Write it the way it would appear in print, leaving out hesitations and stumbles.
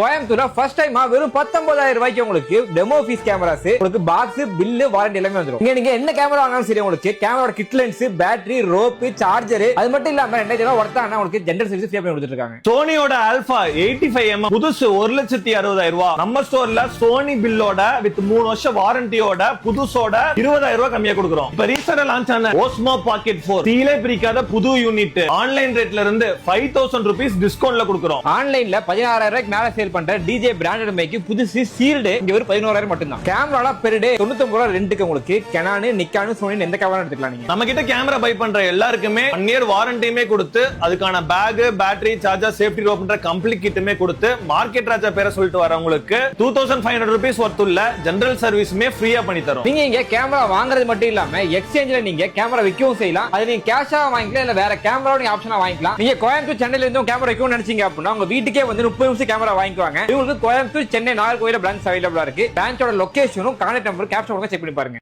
கோயம்புத்தூர்ல first time வெறும் 19000 ரூபாய்க்கு உங்களுக்கு டெமோ பீஸ் கேமராஸ், உங்களுக்கு பாக்ஸ், பில்லு, வாரண்டி எல்லாமே வந்துரும். நீங்க என்ன கேமரா வாங்கினாலும் சரி, உங்களுக்கு camera kit lens, battery, rope, charger, அது மட்டும் இல்லாம 2000 ரூபாய் ஒர்த்தான உங்களுக்கு ஜெனரல் சர்வீஸ் ஃப்ரீயா பண்ணி கொடுத்துட்டு இருக்காங்க. சோனியோட ஆல்பா 85mm புதுசு 1,60,000 ரூபாய். நம்ம ஸ்டோர்ல சோனி பில்லோட வித் 3 வருஷம் வாரண்டியோட புதுசோட 20,000 ரூபாய் கம்மியா கொடுக்குறோம். இப்ப ரீசெண்டா லான்ச் ஆன ஓஸ்மோ பாக்கெட் 4 சீலே பிரிக்காத புது யூனிட் ஆன்லைன் ரேட்ல இருந்து 5000 ரூபீஸ் டிஸ்கவுண்ட்ல கொடுக்குறோம். ஆன்லைன்ல 16000 ரூபாய்க்கு மேல சேல் பண்ற டிஜே பிராண்டட் மைக் புதுசு சீல்டு இங்க ஒரு 11000 மட்டும் தான். கேமரால பெர் டே 99 ரூபாய் ரெண்டுக்கு உங்களுக்கு கெனான், நிக்கான், சோனி எந்த கேமரா எடுத்துக்கலாம். நீங்க நம்ம கிட்ட கேமரா பை பண்ற எல்லாருக்குமே 1 இயர் வாரண்டியுமே கொடுத்து அதுக்கான பேக், பேட்டரி, சார்ஜர், சேஃப்டி ரோப்ன்ற கம்ப்ளீட் கிட்டுமே கொடுத்து மார்க்கெட் ராஜா பேரை சொல்லிட்டு வரவங்களுக்கு 2500 ரூபீஸ் வர்த் உள்ள ஜெனரல் சர்வீஸ்மே ஃப்ரீயா பண்ணி தரோம். நீங்க இங்க கேமரா வாங்குறது மட்டும் இல்லாம எக்ஸ்சேஞ்ச்ல நீங்க கேமரா விற்கவும் செய்யலாம். அது நீங்க கேஷா வாங்கிக்கலாம், இல்ல வேற கேமரா நீங்க ஆப்ஷனா வாங்கிக்கலாம். நீங்க கோயம்புத்தூர் சென்னையில இருந்தும் கேமரா வைக்கணும்னு நினைச்சீங்க அப்படின்னா உங்க வீட்டுக்கே வந்து 30 நிமிஷம் கேமரா வாங்கிக்குவாங்க. உங்களுக்கு கோயம்புத்தூர், சென்னை, நாகர்கோவில் பிரான்ச் அவைலபிளா இருக்கு. பிரான்ச்சோட லொகேஷனும் கான்டாக்ட் நம்பர் கேப்ஷன் செக் பண்ணி பாருங்க.